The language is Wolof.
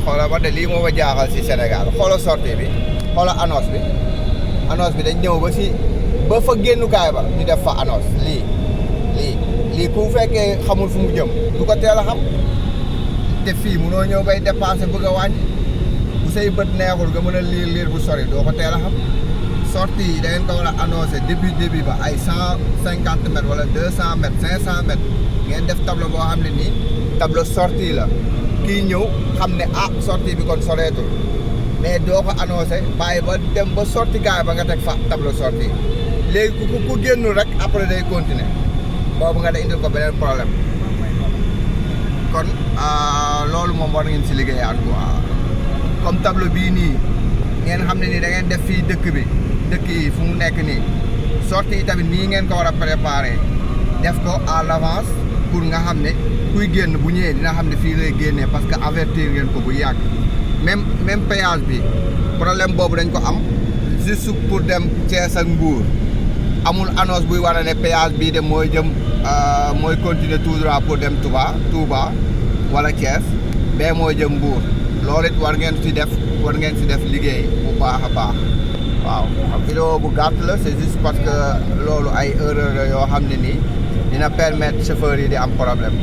xoolal ma de lii moo ma jaaxal si Sénégal xoolal sortie bi xoolal annonce bi dañ ñëw ba fa génnukaay ba ñu def fa annonce lii ku fekkee xamul fu mu jëm du ko teel a xam te fii munoo ñëw bay dépenser bëgg a wàññi bu say bët neexul nga mën a liir bu sori doo ko teel a xam sortie yi da ngeen ko war a annoncé début ba ay 150 mètres wala 200 mètres 500 mètres ngeen def tableau boo xam ne nii tableau sortie la kii ñëw xam ne sortie bi kon soreetul mais doo ko annoncé bàyyi ba dem ba sortie gaay ba nga teg fa tableau sortie léegi ku génnul rek après day continuer boobu nga da indil ko beneen problème kon loolu moom war ngeen si liggéeyaat quoi comme tableau bii nii ngeen xam ne nii da ngeen def fii dëkk yi fu mu nekk nii sortie yi tamit nii ngeen ko war a préparer def ko à l'avance pour nga xam ne kuy génn bu ñëwee dina xam ne fii lay génnee parce que avertir ngeen ko bu yàgg même péage bi problème boobu dañ ko am juste pour dem Thiès ak Mbour amul annonce buy wane ne péage bii de mooy jëm mooy continuer tout droit pour dem Touba wala Thiès mais mooy jëm Mbour loolu it war ngeen si def liggéey bu baax a baax waaw vidéo bu gàtt la c'est juste parce que loolu ay erreur yoo xam ne nii dina permettre chauffeurs yi di am problème